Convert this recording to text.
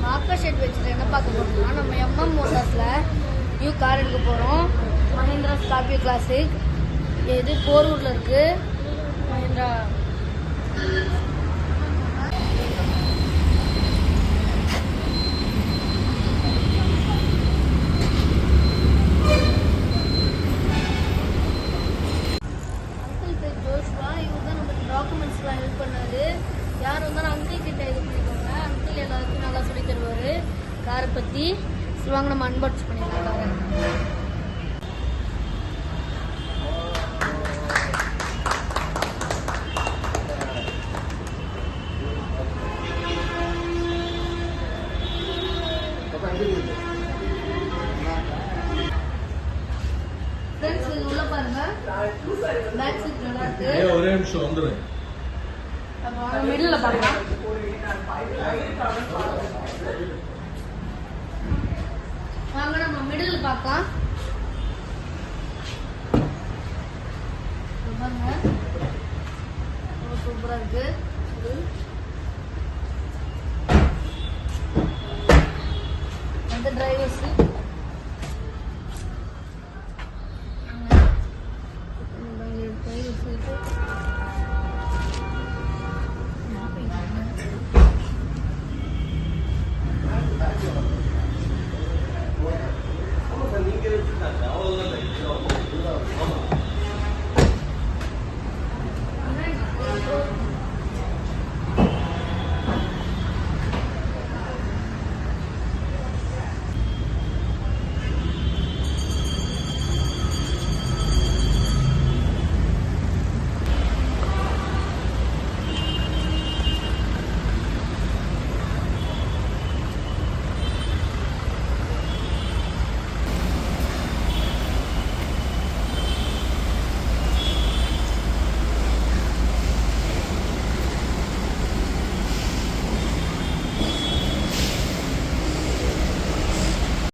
Marker shed வச்சுட்டு என்ன பார்க்க போறோம்னா நம்ம எம்எம் மோட்டார்ஸ்ல நியூ கார் எடுக்க போறோம். Mahindra Scorpio classic. இது போரூர்ல இருக்கு. மஹிந்திரா டாக்குமெண்ட்ஸ்லாம் ஹெல்ப் பண்ணாரு. யார் வந்தாலும் அங்கிள் கிட்ட இது பண்ணிக்கோங்க. அங்கிள் எல்லாருக்கும் நல்லா சொல்லி தருவார் காரை பற்றி. வாங்க நம்ம அன்பாக்ஸ் பண்ணிடலாம் காரை. ஃப்ரெண்ட்ஸ் இது உள்ள பாருங்க. பேக் சீட் நல்லா இருக்கு. ஒரே நிமிஷம் வந்துடுறேன். மிடில் பார்க்கலாம். வாங்க நம்ம மிடில் பார்க்கலாம். பாருங்க சூப்பரா இருக்கு.